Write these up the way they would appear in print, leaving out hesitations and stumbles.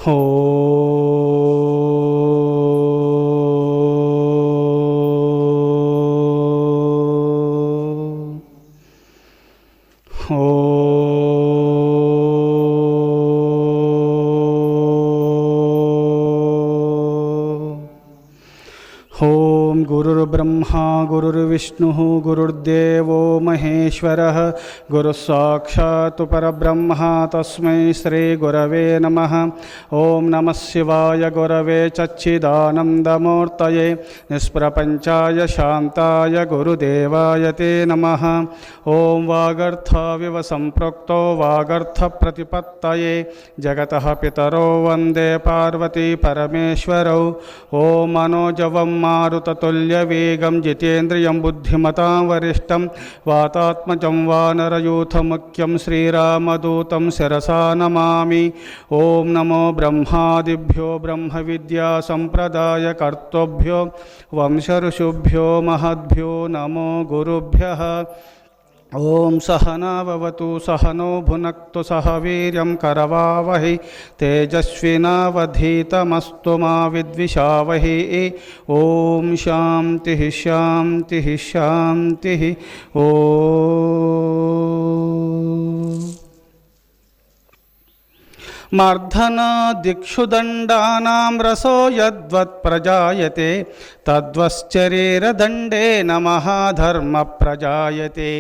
ఓ ఓం గురుర్బ్రహ్మా గురుర్విష్ణుః గురుర్దేవో మహేశ్వరః గురుస్సాక్షాత్ పరబ్రహ్మ తస్మై శ్రీ గురవే నమః. ఓం నమః శివాయ గురవే సచ్చిదానందమూర్తయే నిష్ప్రపంచాయ శాంతాయ గురుదేవాయ తే నమః. ఓం వాగర్థావివ సంపృక్తో వాగర్థ ప్రతిపత్తయే జగతః పితరో వందే పార్వతీ పరమేశ్వరౌ. ఓం మనోజవం మారుతతుల్యవేగం జితేంద్రియం బుద్ధిమతాం వరిష్టం వాతాత్మజం వానరయూథముఖ్యం శ్రీరామదూతం శిరసా నమామి. ఓం నమో బ్రహ్మాదిభ్యో బ్రహ్మ విద్యా సంప్రదాయ కర్తృభ్యో వంశఋషుభ్యో మహద్భ్యో నమో గురుభ్యః. ఓం సహనావతు సహనో భునక్తు సహ వీర్యం కరవావహై తేజస్వినావధీతమస్తు మా విద్విషావహై. ఓం శాంతి శాంతి శాంతి. ఓం మర్ధనా దిక్షుదండానాం రసో యద్వత్ ప్రజాయతే తద్వశ్చరీరదండేన మహాధర్మ ప్రజాయతే.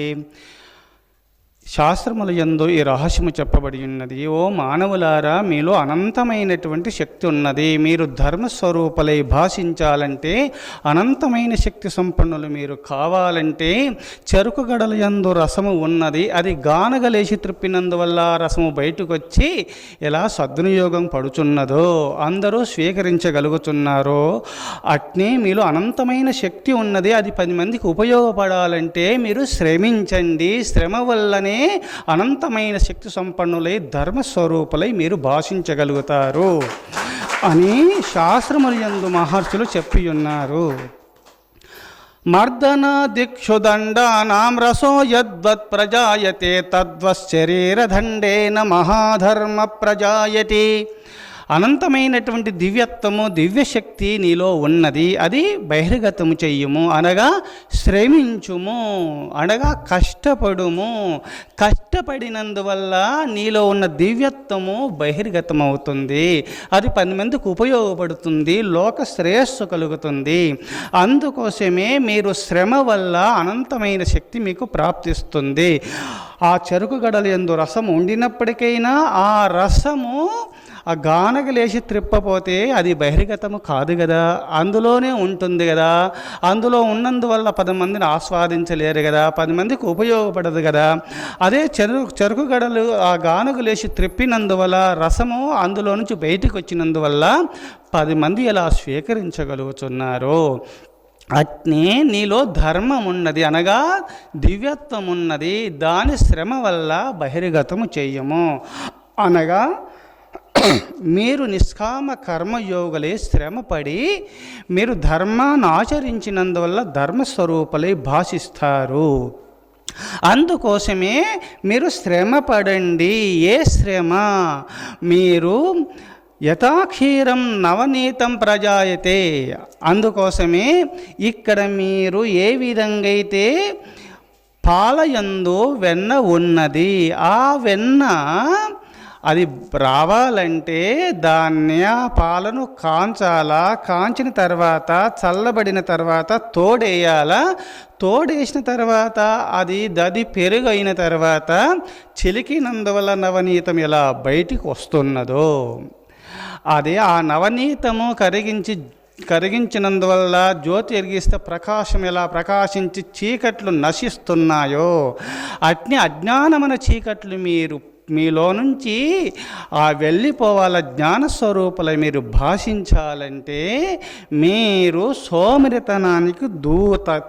శాస్త్రముల యందు ఈ రహస్యము చెప్పబడి ఉన్నది. ఓ మానవులారా, మీలో అనంతమైనటువంటి శక్తి ఉన్నది. మీరు ధర్మస్వరూపులై భాషించాలంటే, అనంతమైన శక్తి సంపన్నులు మీరు కావాలంటే, చెరుకు గడల యందు రసము ఉన్నది. అది గానగలేసి త్రిప్పినందువల్ల రసము బయటకు వచ్చి ఎలా సద్వినియోగం పడుచున్నదో, అందరూ స్వీకరించగలుగుతున్నారో, అట్నే మీలో అనంతమైన శక్తి ఉన్నది. అది 10 మందికి ఉపయోగపడాలంటే మీరు శ్రమించండి. శ్రమ వల్లనే అనంతమైన శక్తి సంపన్నులై ధర్మస్వరూపులై మీరు భాషించగలుగుతారు అని శాస్త్రముల యందు మహర్షులు చెప్పి ఉన్నారు. మర్దన దిక్షుదండానాం రసో యద్వత్ ప్రజాయతే తద్వశ్చరీరదండేన మహాధర్మ ప్రజాయతే. అనంతమైనటువంటి దివ్యత్వము దివ్యశక్తి నీలో ఉన్నది. అది బహిర్గతము చెయ్యము, అనగా శ్రమించుము, అనగా కష్టపడుము. కష్టపడినందువల్ల నీలో ఉన్న దివ్యత్వము బహిర్గతమవుతుంది. అది 10 మందికి ఉపయోగపడుతుంది, లోక శ్రేయస్సు కలుగుతుంది. అందుకోసమే మీరు శ్రమ వల్ల అనంతమైన శక్తి మీకు ప్రాప్తిస్తుంది. ఆ చెరుకు గడల యందు రసము ఉండినప్పటికైనా ఆ రసము ఆ గానగలేసి త్రిప్పపోతే అది బహిర్గతము కాదు కదా, అందులోనే ఉంటుంది కదా. అందులో ఉన్నందువల్ల 10 మందిని ఆస్వాదించలేరు కదా, 10 మందికి ఉపయోగపడదు కదా. అదే చెరుకు గడలు ఆ గానగలేసి త్రిప్పినందువల్ల రసము అందులో నుంచి బయటికి వచ్చినందువల్ల 10 మంది ఎలా స్వీకరించగలుగుతున్నారు. అట్నే నీలో ధర్మం ఉన్నది, అనగా దివ్యత్వం ఉన్నది. దాని శ్రమ వల్ల బహిర్గతము చెయ్యము, అనగా మీరు నిష్కామ కర్మయోగులే శ్రమపడి మీరు ధర్మాన్ని ఆచరించినందువల్ల ధర్మస్వరూపులై భాషిస్తారు. అందుకోసమే మీరు శ్రమ పడండి. ఏ శ్రమ? మీరు యథాక్షీరం నవనీతం ప్రజాయతే. అందుకోసమే ఇక్కడ మీరు ఏ విధంగా అయితే పాలయందు వెన్న ఉన్నది, ఆ వెన్న అది రావాలంటే దాన్ని ఆ పాలను కాంచాలా, కాంచిన తర్వాత చల్లబడిన తర్వాత తోడేయాలా, తోడేసిన తర్వాత అది దది పెరుగు అయిన తర్వాత చిలికినందువల్ల నవనీతం ఎలా బయటికి వస్తున్నదో, అదే ఆ నవనీతము కరిగించినందువల్ల జ్యోతి ఎరిగిస్తే ప్రకాశం ఎలా ప్రకాశించి చీకట్లు నశిస్తున్నాయో, అట్ని అజ్ఞానమైన చీకట్లు మీలో నుంచి వెళ్ళిపోవాల. జ్ఞానస్వరూపుల మీరు భాషించాలంటే మీరు సోమరితనానికి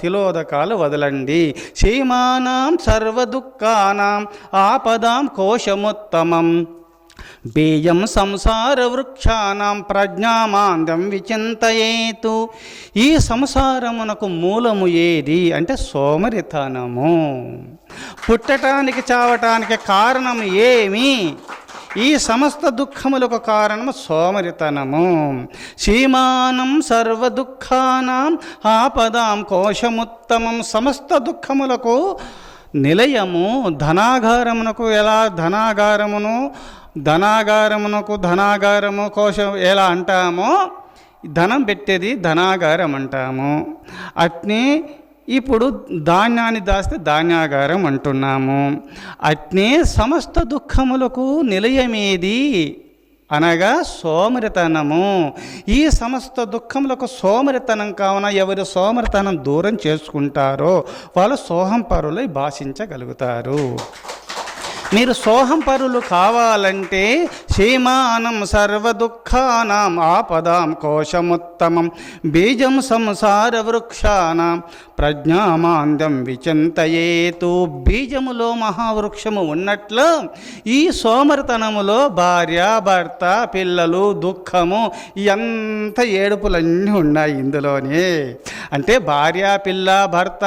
తిలోదకాలు వదలండి. క్షేమానాం సర్వదుఃఖానాం ఆపదాం కోశముత్తమం బేయం సంసార వృక్షానాం ప్రజ్ఞామాంద్యం విచింతయేతు. ఈ సంసారమునకు మూలము ఏది అంటే సోమరితనము. పుట్టటానికి చావటానికి కారణం ఏమి? ఈ సమస్త దుఃఖములకు కారణము సోమరితనము. సీమానం సర్వ దుఃఖానాం ఆపదాం కోశముత్తమం. సమస్త దుఃఖములకు నిలయము ధనాగారమునకు. ఎలా ధనాగారము కోశం ఎలా అంటామో, ధనం పెట్టేది ధనాగారం అంటాము. అట్నే ఇప్పుడు ధాన్యాన్ని దాస్తే ధాన్యాగారం అంటున్నాము. అట్నే సమస్త దుఃఖములకు నిలయమేది అనగా సోమరితనము. ఈ సమస్త దుఃఖములకు సోమరితనం కావున ఎవరు సోమరితనం దూరం చేసుకుంటారో వాళ్ళు సోహంపరులై భాషించగలుగుతారు. మీరు సోహంపరులు కావాలంటే సీమానం సర్వదుఃఖానాం ఆపదాం కోశముత్తమం బీజం సంసార వృక్షానాం ప్రజ్ఞామాంద్యం విచింతయేతు. బీజములో మహావృక్షము ఉన్నట్లు ఈ సోమరితనములో భార్య భర్త పిల్లలు దుఃఖము ఎంత ఏడుపులన్నీ ఉన్నాయి ఇందులోనే. అంటే భార్య పిల్ల భర్త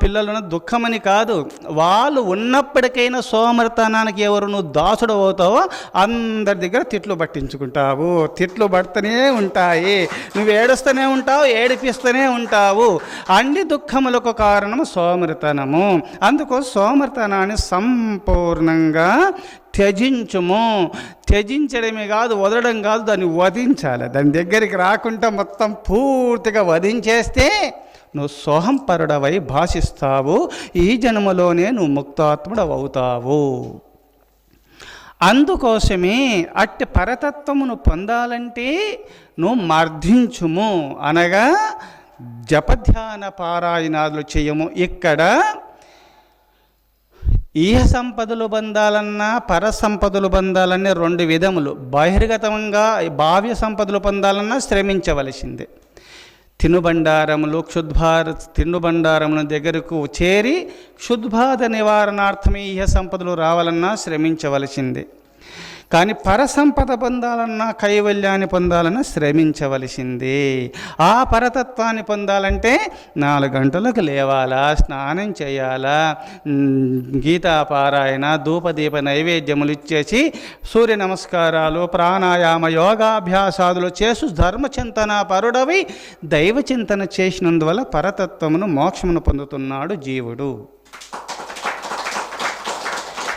పిల్లలను దుఃఖమని కాదు, వాళ్ళు ఉన్నప్పటికైనా సోమరితనానికి ఎవరు నువ్వు దాసుడు అవుతావో అందరి దగ్గర తిట్లు పట్టించుకుంటావు. తిట్లు పడుతూనే ఉంటాయి, నువ్వు ఏడుస్తూనే ఉంటావు, ఏడిపిస్తూనే ఉంటావు. అన్ని దుఃఖములకు కారణము సోమరితనము. అందుకు సోమరితనాన్ని సంపూర్ణంగా త్యజించుము. త్యజించడమే కాదు, వదలడం కాదు, దాన్ని వధించాలి. దాని దగ్గరికి రాకుండా మొత్తం పూర్తిగా వధించేస్తే నువ్వు సోహంపరుడవై భాషిస్తావు. ఈ జన్మలోనే నువ్వు ముక్తాత్ముడవు అవుతావు. అందుకోసమే అట్టి పరతత్వమును పొందాలంటే నువ్వు మర్ధించుము అనగా జపధ్యాన పారాయణాలు చేయము. ఇక్కడ ఈహ సంపదలు పొందాలన్నా పరసంపదలు పొందాలన్నా రెండు విధములు. బహిర్గతంగా భావ్య సంపదలు పొందాలన్నా శ్రమించవలసిందే. తినుబండారముల దగ్గరకు చేరి క్షుద్బాధ నివారణార్థమే ఈహ సంపదలు రావాలన్నా శ్రమించవలసిందే. కానీ పరసంపద పొందాలన్నా కైవల్యాన్ని పొందాలన్నా శ్రమించవలసిందే. ఆ పరతత్వాన్ని పొందాలంటే 4 గంటలకు లేవాలా, స్నానం చేయాలా, గీతాపారాయణ ధూపదీప నైవేద్యములు ఇచ్చేసి సూర్య నమస్కారాలు ప్రాణాయామ యోగాభ్యాసాదులు చేసు ధర్మచింతన పరుడవి దైవచింతన చేసినందువల్ల పరతత్వమును మోక్షమును పొందుతున్నాడు జీవుడు.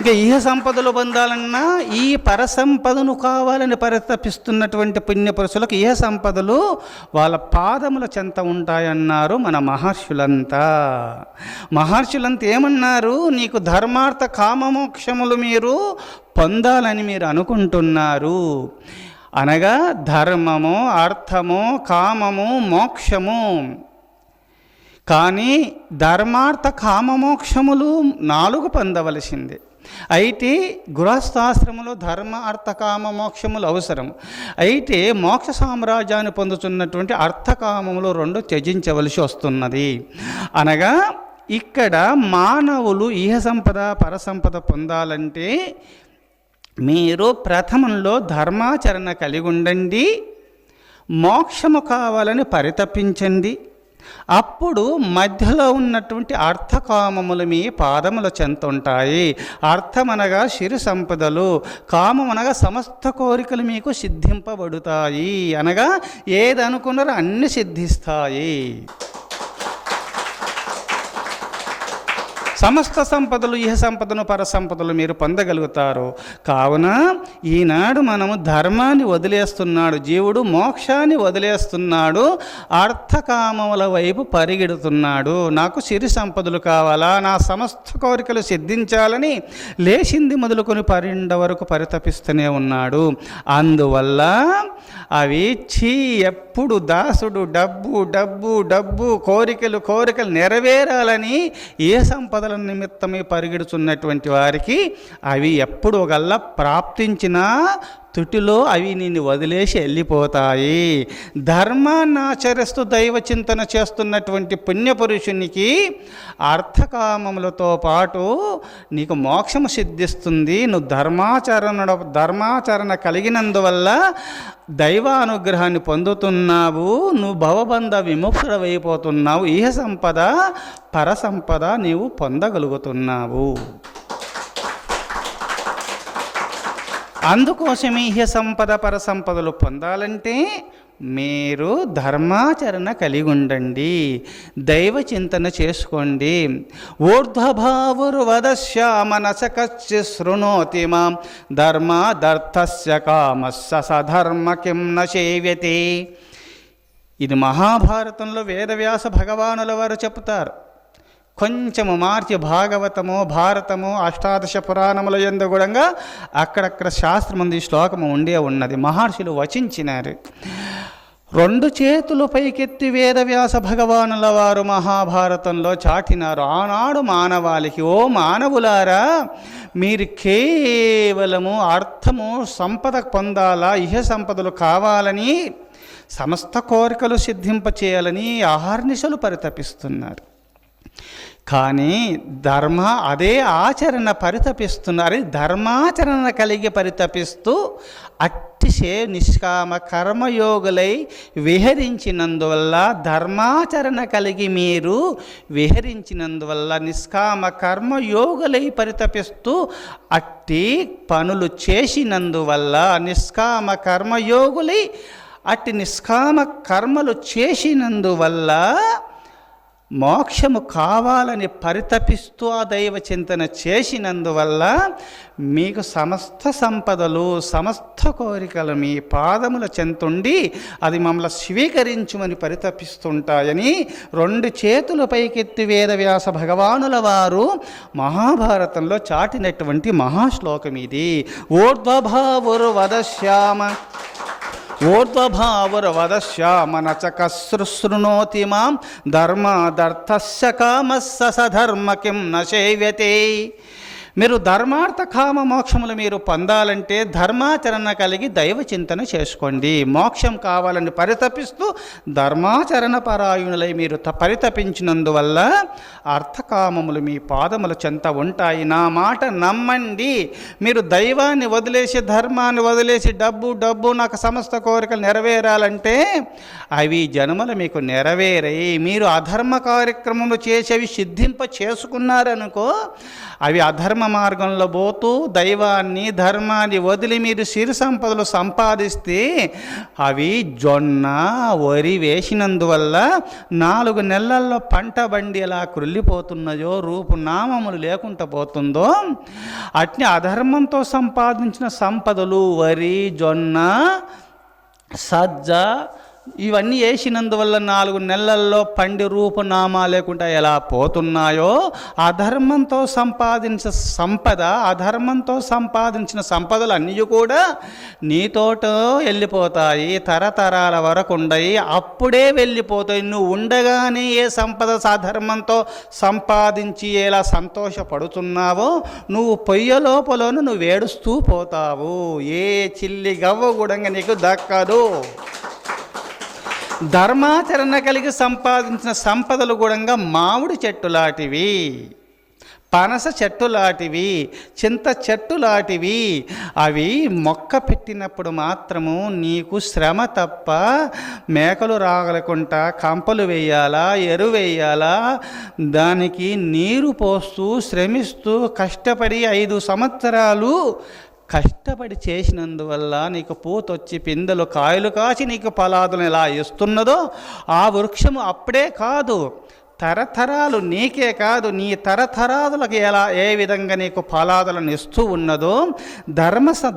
ఇంకా ఈహ సంపదలు పొందాలన్నా ఈ పరసంపదను కావాలని పరితపిస్తున్నటువంటి పుణ్యపురుషులకు ఈహ సంపదలు వాళ్ళ పాదముల చెంత ఉంటాయన్నారు మన మహర్షులంతా. మహర్షులంతా ఏమన్నారు? నీకు ధర్మార్థ కామమోక్షములు మీరు పొందాలని మీరు అనుకుంటున్నారు. అనగా ధర్మము, అర్థము, కామము, మోక్షము. కానీ ధర్మార్థ కామమోక్షములు 4 పొందవలసిందే. అయితే గృహస్థాశ్రమంలో ధర్మ అర్థ కామ మోక్షములు అవసరం. అయితే మోక్ష సామ్రాజ్యాన్ని పొందుతున్నటువంటి అర్థకామములు 2 త్యజించవలసి వస్తున్నది. అనగా ఇక్కడ మానవులు ఈహ సంపద పరసంపద పొందాలంటే మీరు ప్రథమంలో ధర్మాచరణ కలిగి ఉండండి, మోక్షము కావాలని పరితపించండి. అప్పుడు మధ్యలో ఉన్నటువంటి అర్థకామములు మీ పాదముల చెంత ఉంటాయి. అర్థమనగా సిరి సంపదలు, కామమనగా సమస్త కోరికలు మీకు సిద్ధింపబడుతాయి. అనగా ఏదనుకున్నారో అన్ని సిద్ధిస్తాయి. సమస్త సంపదలు ఇహ సంపదను పరసంపదలు మీరు పొందగలుగుతారు. కావున ఈనాడు మనము ధర్మాన్ని వదిలేస్తున్నాడు జీవుడు, మోక్షాన్ని వదిలేస్తున్నాడు, అర్థకామముల వైపు పరిగెడుతున్నాడు. నాకు సిరి సంపదలు కావాలా, నా సమస్త కోరికలు సిద్ధించాలని లేచింది మొదలుకొని పరిండ వరకు పరితపిస్తూనే ఉన్నాడు. అందువల్ల అవి ఎప్పుడు దాసుడు డబ్బు డబ్బు డబ్బు కోరికలు నెరవేరాలని ఏ సంపదల నిమిత్తమే పరిగెడుతున్నటువంటి వారికి అవి ఎప్పుడు ఒకల్లా ప్రాప్తించినా తుటిలో అవి నిన్ను వదిలేసి వెళ్ళిపోతాయి. ధర్మాన్ని ఆచరిస్తూ దైవ చింతన చేస్తున్నటువంటి పుణ్యపురుషునికి అర్థకామములతో పాటు నీకు మోక్షము సిద్ధిస్తుంది. నువ్వు ధర్మాచరణ కలిగినందువల్ల దైవానుగ్రహాన్ని పొందుతున్నావు. నువ్వు భవబంధ విముక్తుడవైపోతున్నావు. ఈహ సంపద పరసంపద నీవు పొందగలుగుతున్నావు. అందుకోసమే ఇహ సంపద పర సంపదలు పొందాలంటే మీరు ధర్మాచరణ కలిగి ఉండండి, దైవ చింతన చేసుకోండి. ఊర్ధ్వభావుర్వదశ్యామనసకస్య శృణోతి మాం ధర్మాదర్థస్య కామస్య సధర్మ కిం న సేవ్యతే. ఇది మహాభారతంలో వేదవ్యాస భగవానుల వారు చెప్తారు. కొంచెము మార్చి భాగవతము భారతము అష్టాదశ పురాణముల యందు కూడా అక్కడక్కడ శాస్త్రముందు ఈ శ్లోకము ఉన్నది. మహర్షులు వచించినారు. 2 చేతులు పైకెత్తి వేదవ్యాస భగవానుల వారు మహాభారతంలో చాటినారు. ఆనాడు మానవాళికి, ఓ మానవులారా, మీరు కేవలము అర్థము సంపద పొందాలా, ఇహ సంపదలు కావాలని, సమస్త కోరికలు సిద్ధింపచేయాలని అహర్నిశలు పరితపిస్తున్నారు. కానీ అదే ఆచరణ పరితపిస్తున్నారు. ధర్మాచరణ కలిగి పరితపిస్తూ అట్టిసే నిష్కామ కర్మయోగులై విహరించినందువల్ల, ధర్మాచరణ కలిగి మీరు విహరించినందువల్ల నిష్కామ కర్మయోగులై పరితపిస్తూ అట్టి పనులు చేసినందువల్ల, నిష్కామ కర్మయోగులై అట్టి నిష్కామ కర్మలు చేసినందువల్ల మోక్షము కావాలని పరితపిస్తూ ఆ దైవ చింతన చేసినందువల్ల మీకు సమస్త సంపదలు, సమస్త కోరికలు మీ పాదముల చెంతుండి అది మమ్మల్ని స్వీకరించుమని పరితపిస్తుంటాయని 2 చేతుల పైకెత్తి వేదవ్యాస భగవానుల వారు మహాభారతంలో చాటినటువంటి మహాశ్లోకం ఇది. ఊర్ధ్వభావుర్వదశ్యామనచకశృణోతి మాం ధర్మాదర్థస్య కామస్య సధర్మ కిం న సేవ్యతే. మీరు ధర్మార్థ కామ మోక్షములు మీరు పొందాలంటే ధర్మాచరణ కలిగి దైవ చింతన చేసుకోండి. మోక్షం కావాలని పరితపిస్తూ ధర్మాచరణ పరాయణులై మీరు పరితపించినందువల్ల అర్థకామములు మీ పాదముల చెంత ఉంటాయి. నా మాట నమ్మండి. మీరు దైవాన్ని వదిలేసి, ధర్మాన్ని వదిలేసి డబ్బు నాకు సమస్త కోరికలు నెరవేరాలంటే అవి జన్మలు మీకు నెరవేరాయి. మీరు అధర్మ కార్యక్రమములు చేసేవి సిద్ధింప చేసుకున్నారనుకో, అవి అధర్మ మార్గంలో పోతూ దైవాన్ని ధర్మాన్ని వదిలి మీరు సిరి సంపదలు సంపాదిస్తే అవి జొన్న వరి వేసినందువల్ల 4 నెలల్లో పంట బండి ఎలా కృల్లిపోతున్నదో, రూపునామములు లేకుండా పోతుందో, అట్ని అధర్మంతో సంపాదించిన సంపదలు వరి, జొన్న, సజ్జ ఇవన్నీ వేసినందువల్ల 4 నెలల్లో పండి రూపునామా లేకుండా ఎలా పోతున్నాయో, అధర్మంతో సంపాదించిన సంపదలు అన్నీ కూడా నీతోటో వెళ్ళిపోతాయి, తరతరాల వరకు ఉండయి, అప్పుడే వెళ్ళిపోతాయి. నువ్వు ఉండగానే ఏ సంపద అధర్మంతో సంపాదించి ఎలా సంతోషపడుతున్నావో, నువ్వు పొయ్య లోపలను నువ్వు ఏడుస్తూ పోతావు. ఏ చిల్లి గవ్వ కూడా నీకు దక్కదు. ధర్మాచరణ కలిగి సంపాదించిన సంపదలు కూడా మామిడి చెట్టులాంటివి, పనస చెట్టులాంటివి, చింత చెట్టులాంటివి. అవి మొక్క పెట్టినప్పుడు మాత్రము నీకు శ్రమ తప్ప, మేకలు రాగలకుండా కంపలు వేయాలా, ఎరువు వేయాలా, దానికి నీరు పోస్తూ శ్రమిస్తూ కష్టపడి 5 సంవత్సరాలు కష్టపడి చేసినందువల్ల నీకు పూతొచ్చి పిందెలు కాయలు కాచి నీకు ఫలాదులను ఎలా ఇస్తున్నదో, ఆ వృక్షము అప్పుడే కాదు, తరతరాలు నీకే కాదు, నీ తరతరాదులకు ఏ విధంగా నీకు ఫలాదులను ఇస్తూ ఉన్నదో,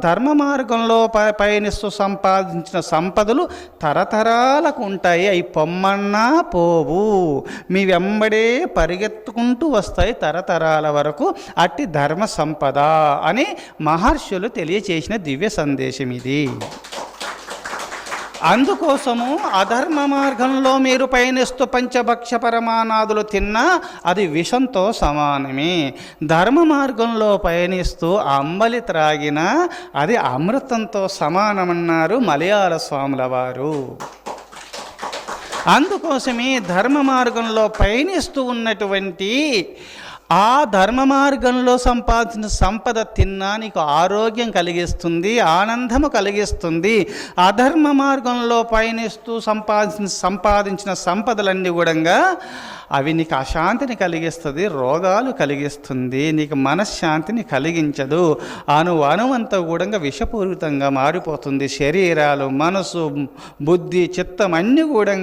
ధర్మ మార్గంలో పయనిస్తూ సంపాదించిన సంపదలు తరతరాలకు ఉంటాయి. అవి పొమ్మన్నా పోవు, మీ వెంబడే పరిగెత్తుకుంటూ వస్తాయి తరతరాల వరకు. అట్టి ధర్మ సంపద అని మహర్షులు తెలియచేసిన దివ్య సందేశం ఇది. అందుకోసము అధర్మ మార్గంలో మీరు పయనిస్తూ పంచభక్ష పరమానాదులు తిన్నా అది విషంతో సమానమే. ధర్మ మార్గంలో పయనిస్తూ అంబలి త్రాగినా అది అమృతంతో సమానమన్నారు మలయాళ స్వాముల వారు. అందుకోసమే ధర్మ మార్గంలో పయనిస్తూ ఉన్నటువంటి ఆ ధర్మ మార్గంలో సంపాదించిన సంపద తిన్నా నీకు ఆరోగ్యం కలిగిస్తుంది, ఆనందము కలిగిస్తుంది. అధర్మ మార్గంలో పయనిస్తూ సంపాదించిన సంపదలన్నీ కూడా అవి నీకు అశాంతిని కలిగిస్తుంది, రోగాలు కలిగిస్తుంది, నీకు మనశ్శాంతిని కలిగించదు. అణువంతా కూడా విషపూరితంగా మారిపోతుంది. శరీరాలు, మనసు, బుద్ధి, చిత్తం అన్నీ కూడా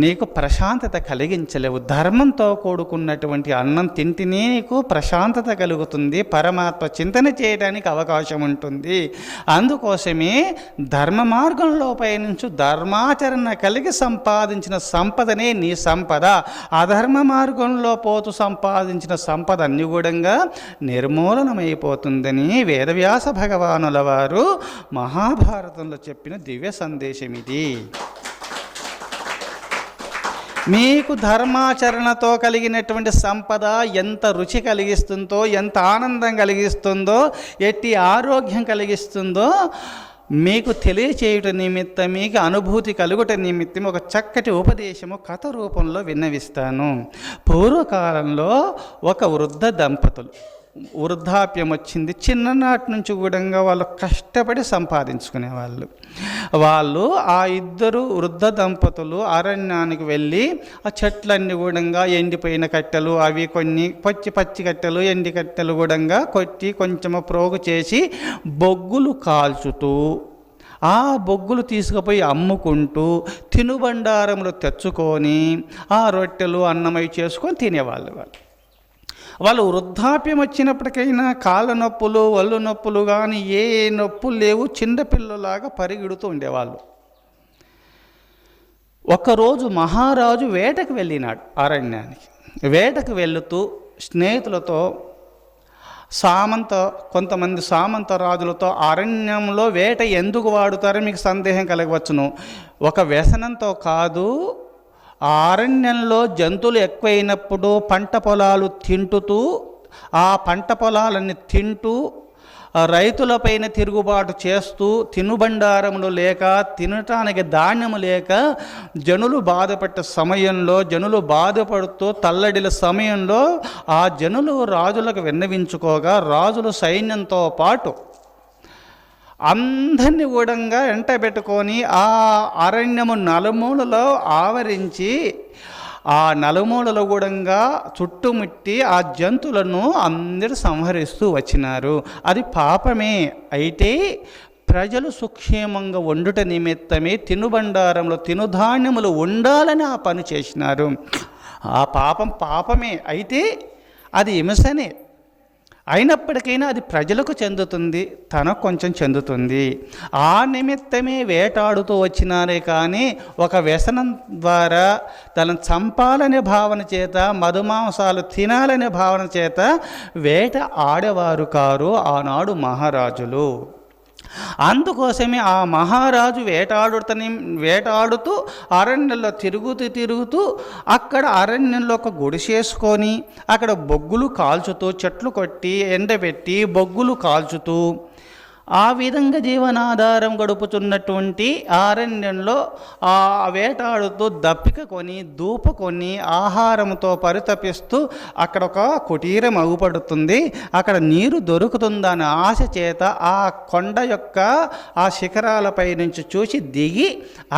నీకు ప్రశాంతత కలిగించలేవు. ధర్మంతో కూడుకున్నటువంటి అన్నం తింటేనే నీకు ప్రశాంతత కలుగుతుంది, పరమాత్మ చింతన చేయడానికి అవకాశం ఉంటుంది. అందుకోసమే ధర్మ మార్గంలో పయనించు, ధర్మాచరణ కలిగి సంపాదించిన సంపదనే నీ సంపద. అధర్మ మార్గంలో పోతూ సంపాదించిన సంపద అన్ని కూడా నిర్మూలనమైపోతుందని వేదవ్యాస భగవానుల వారు మహాభారతంలో చెప్పిన దివ్య సందేశం ఇది. మీకు ధర్మాచరణతో కలిగినటువంటి సంపద ఎంత రుచి కలిగిస్తుందో, ఎంత ఆనందం కలిగిస్తుందో, ఎట్టి ఆరోగ్యం కలిగిస్తుందో మీకు తెలియచేయుట నిమిత్తం, మీకు అనుభూతి కలుగుట నిమిత్తం ఒక చక్కటి ఉపదేశము కథ రూపంలో విన్నవిస్తాను. పూర్వకాలంలో ఒక వృద్ధ దంపతులు, వృద్ధాప్యం వచ్చింది, చిన్ననాటి నుంచి కూడా వాళ్ళు కష్టపడి సంపాదించుకునేవాళ్ళు. వాళ్ళు ఆ ఇద్దరు వృద్ధ దంపతులు అరణ్యానికి వెళ్ళి ఆ చెట్లన్నీ కూడా ఎండిపోయిన కట్టెలు, అవి కొన్ని పచ్చి కట్టెలు, ఎండి కట్టెలు కూడా కొట్టి కొంచెము ప్రోగు చేసి బొగ్గులు కాల్చుతూ ఆ బొగ్గులు తీసుకుపోయి అమ్ముకుంటూ తినుబండారములు తెచ్చుకొని ఆ రొట్టెలు అన్నమై చేసుకొని తినేవాళ్ళు. వాళ్ళు వృద్ధాప్యం వచ్చినప్పటికైనా కాళ్ళ నొప్పులు, ఒళ్ళు నొప్పులు కానీ ఏ నొప్పులు లేవు, చిన్నపిల్లలాగా పరిగెడుతూ ఉండేవాళ్ళు. ఒకరోజు మహారాజు వేటకు వెళ్ళినాడు అరణ్యానికి. వేటకు వెళుతూ స్నేహితులతో కొంతమంది సామంత రాజులతో అరణ్యంలో వేట ఎందుకు వాడుతారో మీకు సందేహం కలగవచ్చును. ఒక వ్యసనంతో కాదు, ఆ అరణ్యంలో జంతువులు ఎక్కువైనప్పుడు పంట పొలాలు తింటుతూ, ఆ పంట పొలాలన్నీ తింటూ రైతులపైన తిరుగుబాటు చేస్తూ, తినుబండారములు లేక, తినటానికి ధాన్యము లేక జనులు బాధపడే సమయంలో, జనులు బాధపడుతూ తల్లడిల సమయంలో ఆ జనులు రాజులకు విన్నవించుకోగా రాజులు సైన్యంతో పాటు అందరినీ కూడా ఎంటబెట్టుకొని ఆ అరణ్యము నలుమూలలో ఆవరించి ఆ నలుమూలలో కూడా చుట్టుముట్టి ఆ జంతువులను అందరూ సంహరిస్తూ వచ్చినారు. అది పాపమే. అయితే ప్రజలు సుక్షేమంగా వండుట నిమిత్తమే తినుబండారంలో తినుధాన్యములు ఉండాలని ఆ పని చేసినారు. ఆ పాపమే, అయితే అది హింసనే. అయినప్పటికైనా అది ప్రజలకు చెందుతుంది, తనకు కొంచెం చెందుతుంది. ఆ నిమిత్తమే వేటాడుతూ వచ్చినారే కానీ ఒక వ్యసనం ద్వారా తనను చంపాలనే భావన చేత, మధుమాంసాలు తినాలనే భావన చేత వేట ఆడేవారు కారు ఆనాడు మహారాజులు. అందుకోసమే ఆ మహారాజు వేటాడుతూ అరణ్యంలో తిరుగుతూ అక్కడ అరణ్యంలో ఒక గుడిసేసుకొని అక్కడ బొగ్గులు కాల్చుతూ, చెట్లు కొట్టి ఎండబెట్టి బొగ్గులు కాల్చుతూ ఆ విధంగా జీవనాధారం గడుపుతున్నటువంటి అరణ్యంలో ఆ వేటాడుతూ దప్పిక కొని, ధూప కొని, ఆహారంతో పరితపిస్తూ అక్కడ ఒక కుటీరం అగుపడుతుంది. అక్కడ నీరు దొరుకుతుందన్న ఆశ చేత ఆ కొండ యొక్క ఆ శిఖరాలపై నుంచి చూసి దిగి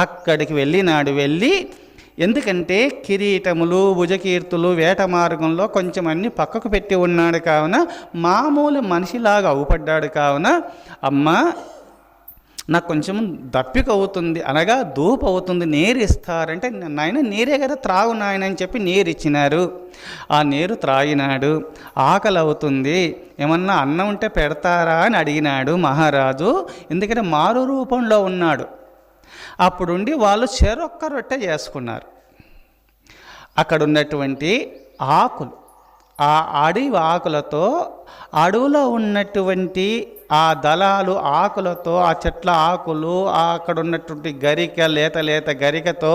అక్కడికి వెళ్ళి ఎందుకంటే కిరీటములు, భుజకీర్తులు వేట మార్గంలో కొంచెం అన్ని పక్కకు పెట్టి ఉన్నాడు కావున, మామూలు మనిషిలాగా అవుపడ్డాడు కావున, అమ్మా నాకు కొంచెం దప్పిక అవుతుంది, అనగా ధూప అవుతుంది, నీరు ఇస్తారంటే, నాయన నీరే కదా త్రాగు నాయన అని చెప్పి నీరు ఇచ్చినారు. ఆ నీరు త్రాగినాడు. ఆకలి అవుతుంది, ఏమన్నా అన్నం ఉంటే పెడతారా అని అడిగినాడు మహారాజు. ఎందుకంటే మారు రూపంలో ఉన్నాడు. అప్పుడుండి వాళ్ళు చెరొక్క రొట్టె చేసుకున్నారు. అక్కడ ఉన్నటువంటి ఆకులు, ఆ అడవి ఆకులతో, అడవిలో ఉన్నటువంటి ఆ దళాలు ఆకులతో, ఆ చెట్ల ఆకులు, అక్కడ ఉన్నటువంటి గరిక, లేత గరికతో,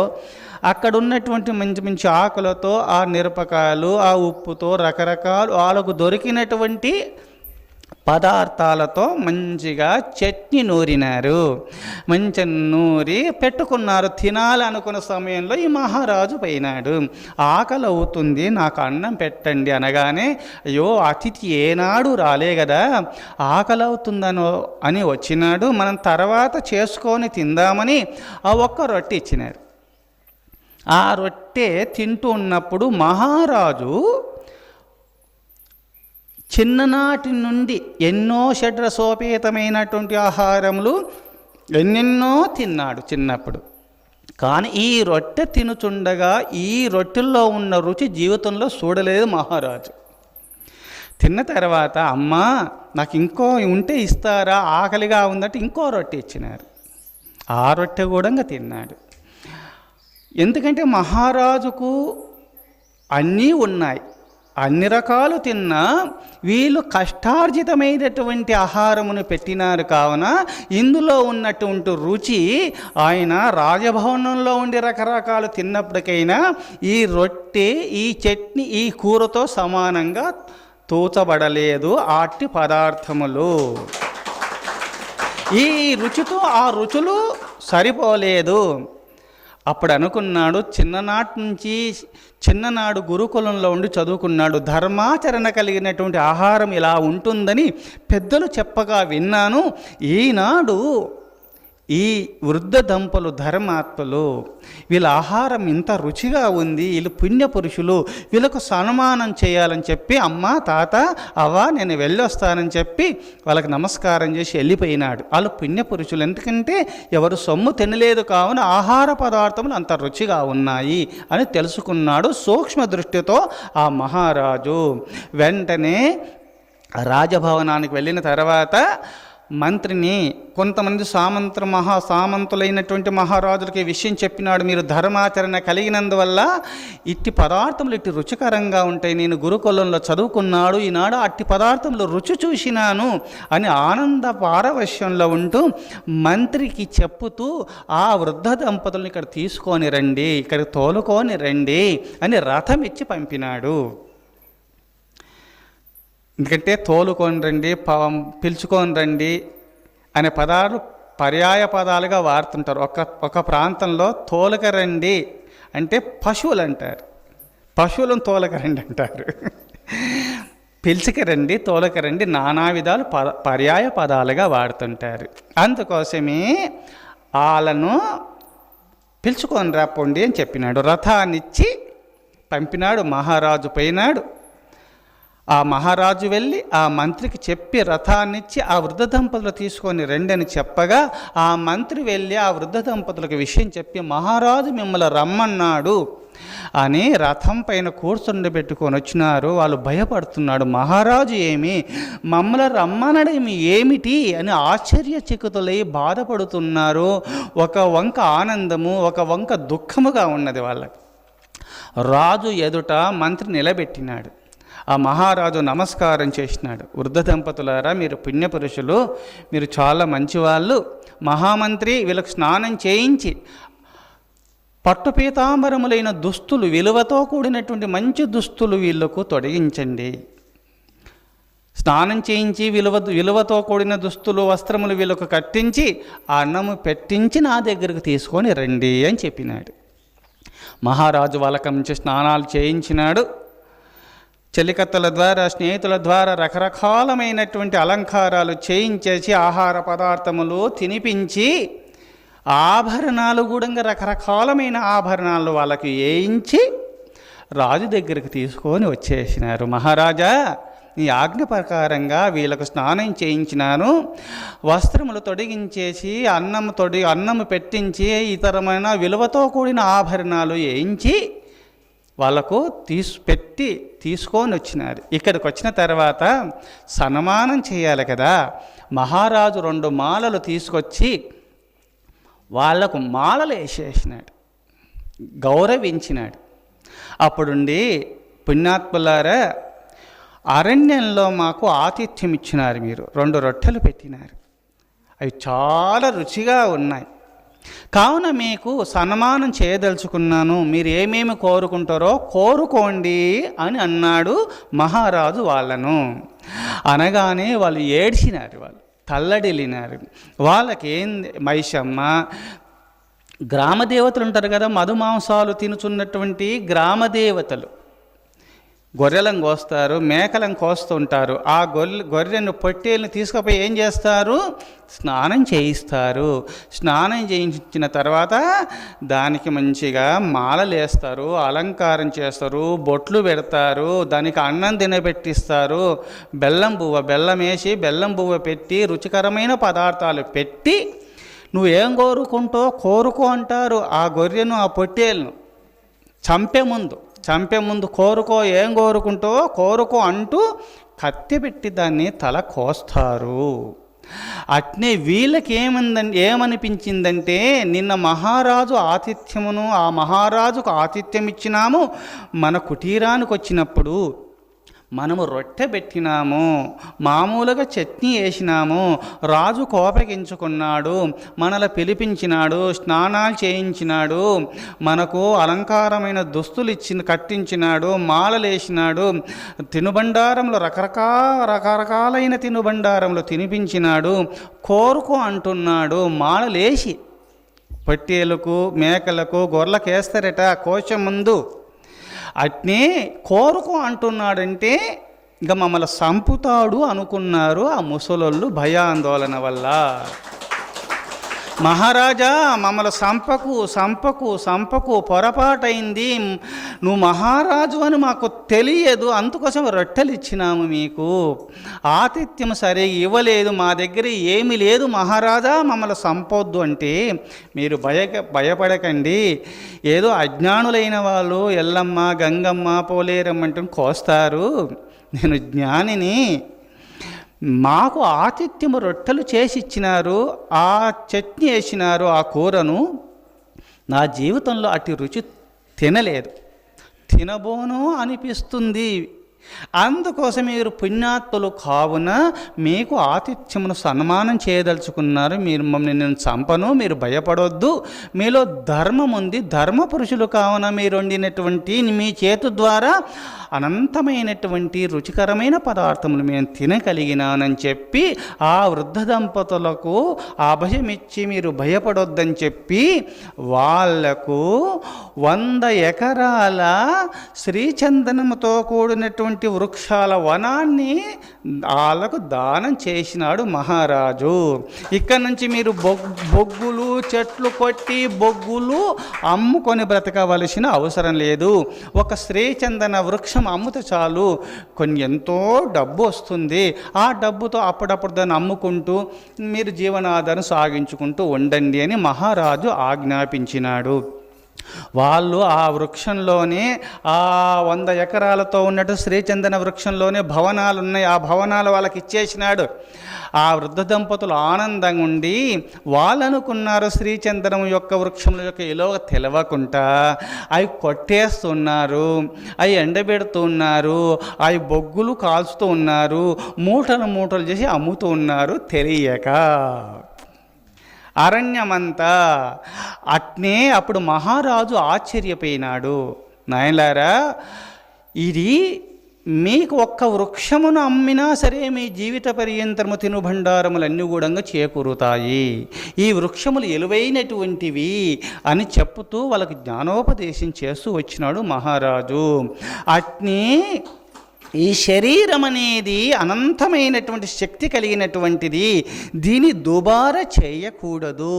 అక్కడ ఉన్నటువంటి మంచి ఆకులతో, ఆ మిరపకాయలు, ఆ ఉప్పుతో, రకరకాలు వాళ్ళకు దొరికినటువంటి పదార్థాలతో మంచిగా చట్నీ నూరినారు. మంచి నూరి పెట్టుకున్నారు. తినాలనుకున్న సమయంలో ఈ మహారాజు పోయినాడు. ఆకలి అవుతుంది, నాకు అన్నం పెట్టండి అనగానే, అయ్యో అతిథి ఏనాడు రాలే కదా, ఆకలి అవుతుందనో అని వచ్చినాడు, మనం తర్వాత చేసుకొని తిందామని ఆ ఒక్క రొట్టె ఇచ్చినారు. ఆ రొట్టె తింటూ ఉన్నప్పుడు మహారాజు చిన్ననాటి నుండి ఎన్నో షడ్రసోపేతమైనటువంటి ఆహారములు ఎన్నెన్నో తిన్నాడు చిన్నప్పుడు. కానీ ఈ రొట్టె తినుచుండగా ఈ రొట్టెల్లో ఉన్న రుచి జీవితంలో చూడలేదు మహారాజు. తిన్న తర్వాత, అమ్మా నాకు ఇంకో ఉంటే ఇస్తారా, ఆకలిగా ఉందంటే ఇంకో రొట్టె ఇచ్చినారు. ఆ రొట్టె కూడా తిన్నాడు. ఎందుకంటే మహారాజుకు అన్నీ ఉన్నాయి, అన్ని రకాలు తిన్నా వీళ్ళు కష్టార్జితమైనటువంటి ఆహారమును పెట్టినారు. కావున ఇందులో ఉన్నటువంటి రుచి ఆయన రాజభవనంలో ఉండి రకరకాలు తిన్నప్పటికైనా ఈ రొట్టె, ఈ చట్నీ, ఈ కూరతో సమానంగా తూచబడలేదు అట్టి పదార్థములు. ఈ రుచితో ఆ రుచులు సరిపోలేదు. అప్పుడు అనుకున్నాడు, చిన్ననాడు గురుకులంలో ఉండి చదువుకున్నాడు, ధర్మాచరణ కలిగినటువంటి ఆహారం ఇలా ఉంటుందని పెద్దలు చెప్పగా విన్నాను. ఈనాడు ఈ వృద్ధ దంపలు ధర్మాత్మలు, వీళ్ళ ఆహారం ఇంత రుచిగా ఉంది, వీళ్ళు పుణ్యపురుషులు, వీళ్ళకు సన్మానం చేయాలని చెప్పి, అమ్మ తాత అవ్వ నేను వెళ్ళొస్తానని చెప్పి వాళ్ళకి నమస్కారం చేసి వెళ్ళిపోయినాడు. వాళ్ళు పుణ్యపురుషులు, ఎందుకంటే ఎవరు సొమ్ము తినలేదు కావున ఆహార పదార్థములు అంత రుచిగా ఉన్నాయి అని తెలుసుకున్నాడు సూక్ష్మ దృష్టితో ఆ మహారాజు. వెంటనే రాజభవనానికి వెళ్ళిన తర్వాత మంత్రిని, కొంతమంది సామంతులైనటువంటి మహారాజులకి విషయం చెప్పినాడు, మీరు ధర్మాచరణ కలిగినందువల్ల ఇట్టి పదార్థములు ఇట్టి రుచికరంగా ఉంటాయి, నేను గురుకులంలో చదువుకున్నాడు, ఈనాడు అట్టి పదార్థములు రుచి చూసినాను అని ఆనంద పారవశ్యంలో ఉంటూ మంత్రికి చెప్పుతూ ఆ వృద్ధ దంపతులను ఇక్కడ తీసుకొని రండి, ఇక్కడికి తోలుకొని రండి అని రథం ఇచ్చి పంపినాడు. ఎందుకంటే తోలుకొని రండి, పిలుచుకొని రండి అనే పదాలు పర్యాయ పదాలుగా వాడుతుంటారు. ఒక ప్రాంతంలో తోలకరండి అంటే పశువులు అంటారు, పశువులను తోలకరండి అంటారు. పిలుచుకరండి, తోలకరండి నానా విధాలు పర్యాయ పదాలుగా వాడుతుంటారు. అందుకోసమే వాళ్ళను పిలుచుకొని రాపోండి అని చెప్పినాడు. రథాన్నిచ్చి పంపినాడు. మహారాజు పోయినాడు. ఆ మహారాజు వెళ్ళి ఆ మంత్రికి చెప్పి రథాన్నిచ్చి ఆ వృద్ధ దంపతులు తీసుకొని రండి అని చెప్పగా ఆ మంత్రి వెళ్ళి ఆ వృద్ధ దంపతులకు విషయం చెప్పి, మహారాజు మిమ్మల్ని రమ్మన్నాడు అని రథం పైన కూర్చుండబెట్టుకొని వచ్చినారు. వాళ్ళు భయపడుతున్నాడు, మహారాజు ఏమి మమ్మల్ని రమ్మనడం ఏమిటి అని ఆశ్చర్యచకితులై బాధపడుతున్నారు. ఒక వంక ఆనందము, ఒక వంక దుఃఖముగా ఉన్నది వాళ్ళకి. రాజు ఎదుట మంత్రి నిలబెట్టినాడు. ఆ మహారాజు నమస్కారం చేసినాడు. వృద్ధ దంపతులారా, మీరు పుణ్యపురుషులు, మీరు చాలా మంచివాళ్ళు. మహామంత్రి వీళ్ళకు స్నానం చేయించి పట్టుపీతాంబరములైన దుస్తులు, విలువతో కూడినటువంటి మంచి దుస్తులు వీళ్ళకు తొడిగించండి. స్నానం చేయించి విలువతో కూడిన దుస్తులు, వస్త్రములు వీళ్ళకు కట్టించి అన్నము పెట్టించి నా దగ్గరకు తీసుకొని రండి అని చెప్పినాడు. మహారాజు వాళ్ళకి నుంచి స్నానాలు చేయించినాడు. చెలికత్తల ద్వారా, స్నేహితుల ద్వారా రకరకాలమైనటువంటి అలంకారాలు చేయించేసి ఆహార పదార్థములు తినిపించి ఆభరణాలు కూడా రకరకాలమైన ఆభరణాలు వాళ్ళకి వేయించి రాజు దగ్గరికి తీసుకొని వచ్చేసినారు. మహారాజా, నీ ఆజ్ఞ ప్రకారంగా వీళ్ళకు స్నానం చేయించినాను, వస్త్రములు తొడిగించేసి అన్నము పెట్టించి ఇతరమైన విలువతో కూడిన ఆభరణాలు వేయించి వాళ్ళకు తీసుకొని వచ్చినారు. ఇక్కడికి వచ్చిన తర్వాత సన్మానం చేయాలి కదా. మహారాజు 2 మాలలు తీసుకొచ్చి వాళ్లకు మాలలు వేసేసినాడు, గౌరవించినాడు. అప్పుడుండి, పుణ్యాత్ములారా, అరణ్యంలో మాకు ఆతిథ్యం ఇచ్చినారు, మీరు 2 రొట్టెలు పెట్టినారు, అవి చాలా రుచిగా ఉన్నాయి, కావున మీకు సన్మానం చేయదలుచుకున్నాను, మీరు ఏమేమి కోరుకుంటారో కోరుకోండి అని అన్నాడు మహారాజు వాళ్ళను. అనగానే వాళ్ళు ఏడ్చినారు, వాళ్ళు తల్లడిల్లినారు. వాళ్ళకేం మైషమ్మ గ్రామదేవతలు ఉంటారు కదా, మధుమాంసాలు తినుచున్నటువంటి గ్రామదేవతలు గొర్రెలను కోస్తారు, మేకలను కోస్తుంటారు. ఆ గొర్రెను పొట్టేలను తీసుకుపోయి ఏం చేస్తారు? స్నానం చేయిస్తారు. స్నానం చేయించిన తర్వాత దానికి మంచిగా మాలలు వేస్తారు, అలంకారం చేస్తారు, బొట్లు పెడతారు, దానికి అన్నం తినబెట్టిస్తారు. బెల్లం వేసి బెల్లం బువ్వ పెట్టి రుచికరమైన పదార్థాలు పెట్టి నువ్వేం కోరుకో అంటారు. ఆ గొర్రెను ఆ పొట్టేలను చంపే ముందు ఏం కోరుకో అంటూ కత్తి పెట్టి దాన్ని తల కోస్తారు. అట్నే వీళ్ళకి ఏమనిపించిందంటే నిన్న మహారాజు ఆతిథ్యమును, ఆ మహారాజుకు ఆతిథ్యం ఇచ్చినాము, మన కుటీరానికి వచ్చినప్పుడు మనము రొట్టె పెట్టినాము, మామూలుగా చట్నీ వేసినాము, రాజు కోపగించుకున్నాడు, మనల్ని పిలిపించినాడు, స్నానాలు చేయించినాడు, మనకు అలంకారమైన దుస్తులు కట్టించినాడు, మాలలు వేసినాడు, తినుబండారంలో రకరకాలైన తినుబండారంలో తినిపించినాడు, కోరుకో అంటున్నాడు. మాలలేసి పొట్టేలకు మేకలకు గొర్రెలకు వేస్తారట కోశం ముందు. అట్నే కోరుకో అంటున్నాడంటే ఇక మమ్మల్ని సంపుతాడు అనుకున్నారు ఆ ముసలోళ్ళు భయాందోళన వల్ల. మహారాజా మమ్మల్ని సంపకు పొరపాటైంది, నువ్వు మహారాజు అని మాకు తెలియదు, అందుకోసం రొట్టెలు ఇచ్చినాము, మీకు ఆతిథ్యం సరిగా ఇవ్వలేదు, మా దగ్గర ఏమీ లేదు మహారాజా, మమ్మల్ని సంపొద్దు అంటే మీరు భయపడకండి, ఏదో అజ్ఞానులైన వాళ్ళు ఎల్లమ్మ గంగమ్మ పోలేరమ్మ అంటూ కోస్తారు, నేను జ్ఞానిని, మాకు ఆతిథ్యము రొట్టెలు చేసి ఇచ్చినారు, ఆ చట్నీ వేసినారు, ఆ కూరను నా జీవితంలో అటు రుచి తినబోను అనిపిస్తుంది, అందుకోసం మీరు పుణ్యాత్ములు కావున మీకు ఆతిథ్యమును సన్మానం చేయదలుచుకున్నారు, నేను చంపను, మీరు భయపడొద్దు, మీలో ధర్మం ఉంది, ధర్మ పురుషులు కావున మీరు వండినటువంటి మీ చేతు ద్వారా అనంతమైనటువంటి రుచికరమైన పదార్థములు మేము తినగలిగినానని చెప్పి ఆ వృద్ధ దంపతులకు అభయమిచ్చి మీరు భయపడొద్దని చెప్పి వాళ్లకు 100 ఎకరాల శ్రీచందనముతో కూడినటువంటి వృక్షాల వనాన్ని వాళ్ళకు దానం చేసినాడు మహారాజు. ఇక్కడ నుంచి మీరు బొగ్గులు చెట్లు కొట్టి బొగ్గులు అమ్ముకొని బ్రతకవలసిన అవసరం లేదు, ఒక శ్రీచందన వృక్షం అమ్ముతే చాలు, ఎంతో డబ్బు వస్తుంది, ఆ డబ్బుతో అప్పుడప్పుడు దాన్ని అమ్ముకుంటూ మీరు జీవనాధారం సాగించుకుంటూ ఉండండి అని మహారాజు ఆజ్ఞాపించినాడు. వాళ్ళు ఆ వృక్షంలోనే ఆ 100 ఎకరాలతో ఉన్నట్టు శ్రీచందన వృక్షంలోనే భవనాలు ఉన్నాయి, ఆ భవనాలు వాళ్ళకి ఇచ్చేసినాడు. ఆ వృద్ధ దంపతులు ఆనందంగా ఉండి వాళ్ళు అనుకున్నారు శ్రీచందనం యొక్క వృక్షముల యొక్క ఇలువ తెలవకుండా అవి కొట్టేస్తున్నారు, అవి ఎండబెడుతున్నారు, అవి బొగ్గులు కాల్చుతూ ఉన్నారు, మూటలు చేసి అమ్ముతూ ఉన్నారు తెలియక. అరణ్యమంతా అట్నే అప్పుడు మహారాజు ఆశ్చర్యపోయినాడు, నాయనలారా ఇది మీకు ఒక్క వృక్షమును అమ్మినా సరే మీ జీవిత పర్యంతరము తినుబండారములన్నీ కూడా చేకూరుతాయి, ఈ వృక్షములు ఎలువైనటువంటివి అని చెప్పుతూ వాళ్ళకి జ్ఞానోపదేశం చేస్తూ వచ్చినాడు మహారాజు. అట్నే ఈ శరీరం అనేది అనంతమైనటువంటి శక్తి కలిగినటువంటిది, దీన్ని దుబారా చేయకూడదు,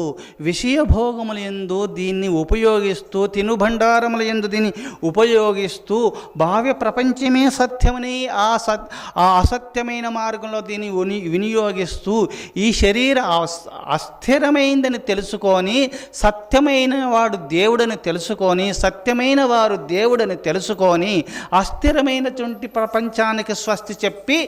విషయభోగముల యందు దీన్ని ఉపయోగిస్తూ తినుబండారముల యందు దీన్ని ఉపయోగిస్తూ భావ్య ప్రపంచమే సత్యమని ఆ అసత్యమైన మార్గంలో దీన్ని వినియోగిస్తూ ఈ శరీర అస్థిరమైందని తెలుసుకొని సత్యమైన వాడు దేవుడని తెలుసుకొని సత్యమైన వారు దేవుడని తెలుసుకొని అస్థిరమైనటువంటి ప్రపంచానికి స్వస్తి చెప్పి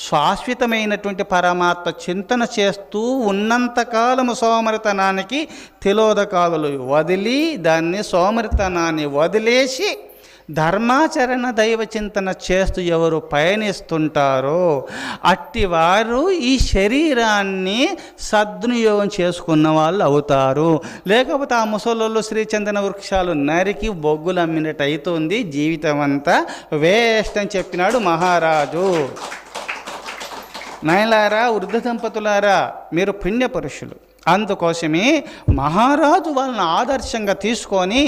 శాశ్వతమైనటువంటి పరమాత్మ చింతన చేస్తూ ఉన్నంతకాలము సోమరితనానికి తిలోదకాలు వదిలి దాన్ని సోమరితనాన్ని వదిలేసి ధర్మాచరణ దైవ చింతన చేస్తూ ఎవరు పయనిస్తుంటారో అట్టివారు ఈ శరీరాన్ని సద్వినియోగం చేసుకున్న వాళ్ళు అవుతారు. లేకపోతే ఆ ముసలోళ్ళు శ్రీచందన వృక్షాలు నరికి బొగ్గులు అమ్మినట్టు అవుతుంది, జీవితం అంతా వేస్ట్ అని చెప్పినాడు మహారాజు. నాయలారా, వృద్ధ దంపతులారా, మీరు పుణ్యపురుషులు. అందుకోసమే మహారాజు వాళ్ళని ఆదర్శంగా తీసుకొని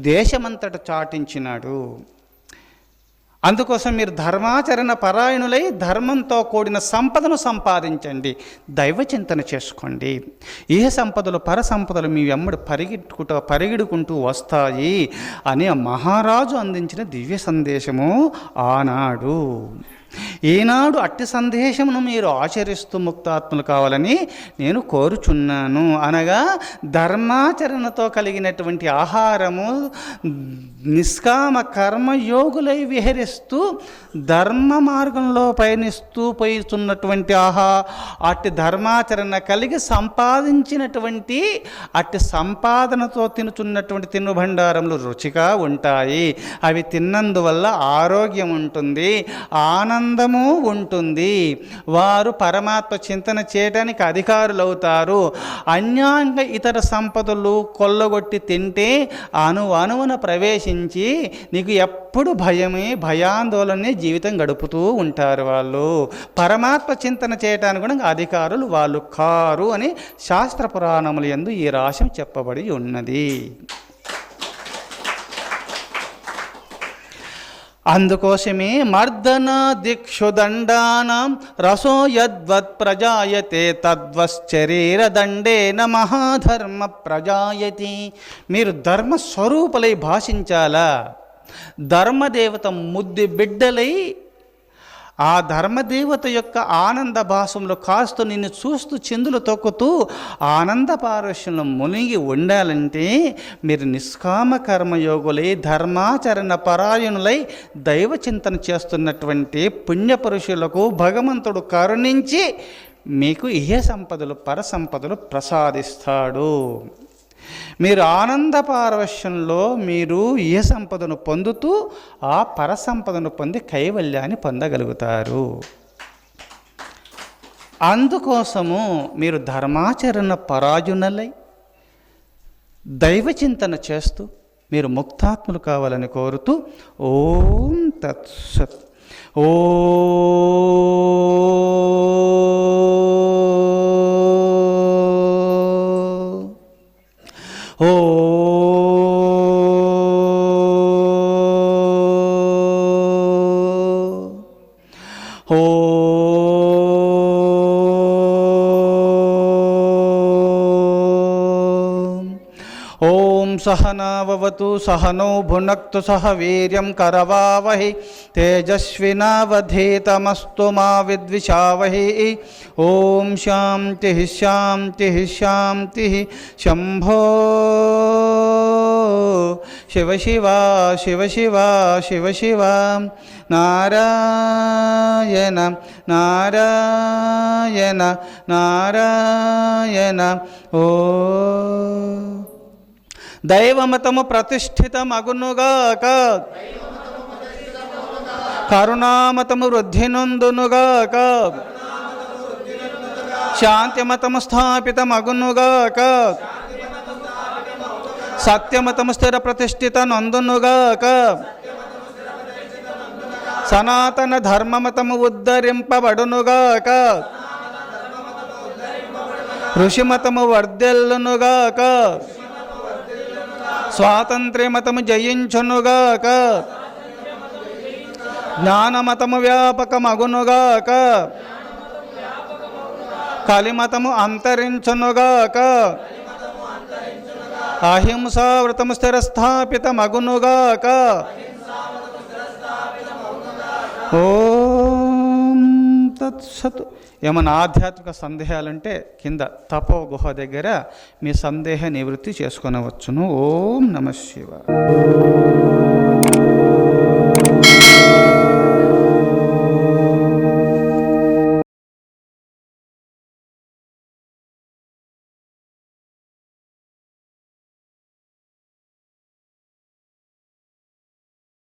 దేశమంతట చాటించినాడు. అందుకోసం మీరు ధర్మాచరణ పరాయణులై ధర్మంతో కూడిన సంపదను సంపాదించండి, దైవచింతన చేసుకోండి. ఏ సంపదలు పర సంపదలు మీ వెంబడి పరిగెడుకుంటూ వస్తాయి అని మహారాజు అందించిన దివ్య సందేశము ఆనాడు. ఈనాడు అట్టి సందేశమును మీరు ఆచరిస్తూ ముక్తాత్ములు కావాలని నేను కోరుచున్నాను. అనగా ధర్మాచరణతో కలిగినటువంటి ఆహారము, నిష్కామ కర్మయోగులై విహరిస్తూ ధర్మ మార్గంలో పయనిస్తూ పోయిస్తున్నటువంటి అట్టి ధర్మాచరణ కలిగి సంపాదించినటువంటి అట్టి సంపాదనతో తినుచున్నటువంటి తినుబండారములు రుచిగా ఉంటాయి. అవి తిన్నందువల్ల ఆరోగ్యం ఉంటుంది, ఆనందము ఉంటుంది. వారు పరమాత్మ చింతన చేయడానికి అధికారులవుతారు. అన్యాయంగా ఇతర సంపదలు కొల్లగొట్టి తింటే అణువణువున ప్రవేశించి నీకు ఎప్పుడు భయాందోళనే జీవితం గడుపుతూ ఉంటారు. వాళ్ళు పరమాత్మ చింతన చేయటానికి కూడా అధికారులు వాళ్ళు కారు అని శాస్త్ర పురాణముల యందు ఈ రహస్యం చెప్పబడి ఉన్నది. అందుకోసమే మర్దన దిక్షుదండానాం రసో యద్వత్ ప్రజాయతే తద్వశ్చరీరదండేన మహాధర్మ ప్రజాయతి. మీరు ధర్మస్వరూపులై భాషించాలా. ధర్మదేవత ముద్దు బిడ్డలై ఆ ధర్మదేవత యొక్క ఆనంద భాసంలో కాస్తూ నిన్ను చూస్తూ చిందులు తొక్కుతూ ఆనంద పారవశ్యంలో మునిగి ఉండాలంటే మీరు నిష్కామ కర్మయోగులై ధర్మాచరణ పరాయణులై దైవ చింతన చేస్తున్నటువంటి పుణ్యపురుషులకు భగవంతుడు కరుణించి మీకు ఇహ సంపదలు పర సంపదలు ప్రసాదిస్తాడు. మీరు ఆనంద పారవశ్యంలో మీరు ఇహ సంపదను పొందుతూ ఆ పరసంపదను పొంది కైవల్యాన్ని పొందగలుగుతారు. అందుకోసము మీరు ధర్మాచరణ పరాయణులై దైవచింతన చేస్తూ మీరు ముక్తాత్ములు కావాలని కోరుతూ ఓం తత్సత్. ఓం సహనావతు సహనో భునక్తు సహ వీర్యం కరవావహి తేజస్వినావధీతమస్తు మా విద్విషావహి. ఓం శాంతి శాంతి శాంతి. శంభో శివ శివ శివ శివ శివ శివ. నారాయణ నారాయణ నారాయణ. ఓ దైవమతము ప్రతిష్ఠితమగునుగాక, కరుణామతము వృద్ధి నొందునుగాక, శాంతిమతము స్థాపితమగునుగాక, సత్యమతము స్థిర ప్రతిష్ఠిత నొందునుగాక, సనాతన ధర్మమతము ఉద్ధరింపబడునుగాక, ఋషిమతము వర్ధిల్లునుగాక, స్వాతంత్ర్యమతము జయించునుగాక, జ్ఞానమతము వ్యాపకమగునుగాక, కలిమతము అంతరించునుగాక, అహింసావ్రతము స్థిరస్థాపితమగునుగాక. ఓం తత్సత్. ఏమైనా ఆధ్యాత్మిక సందేహాలంటే కింద తపో గుహ దగ్గర మీ సందేహ నివృత్తి చేసుకొనవచ్చును. ఓం నమః శివాయ.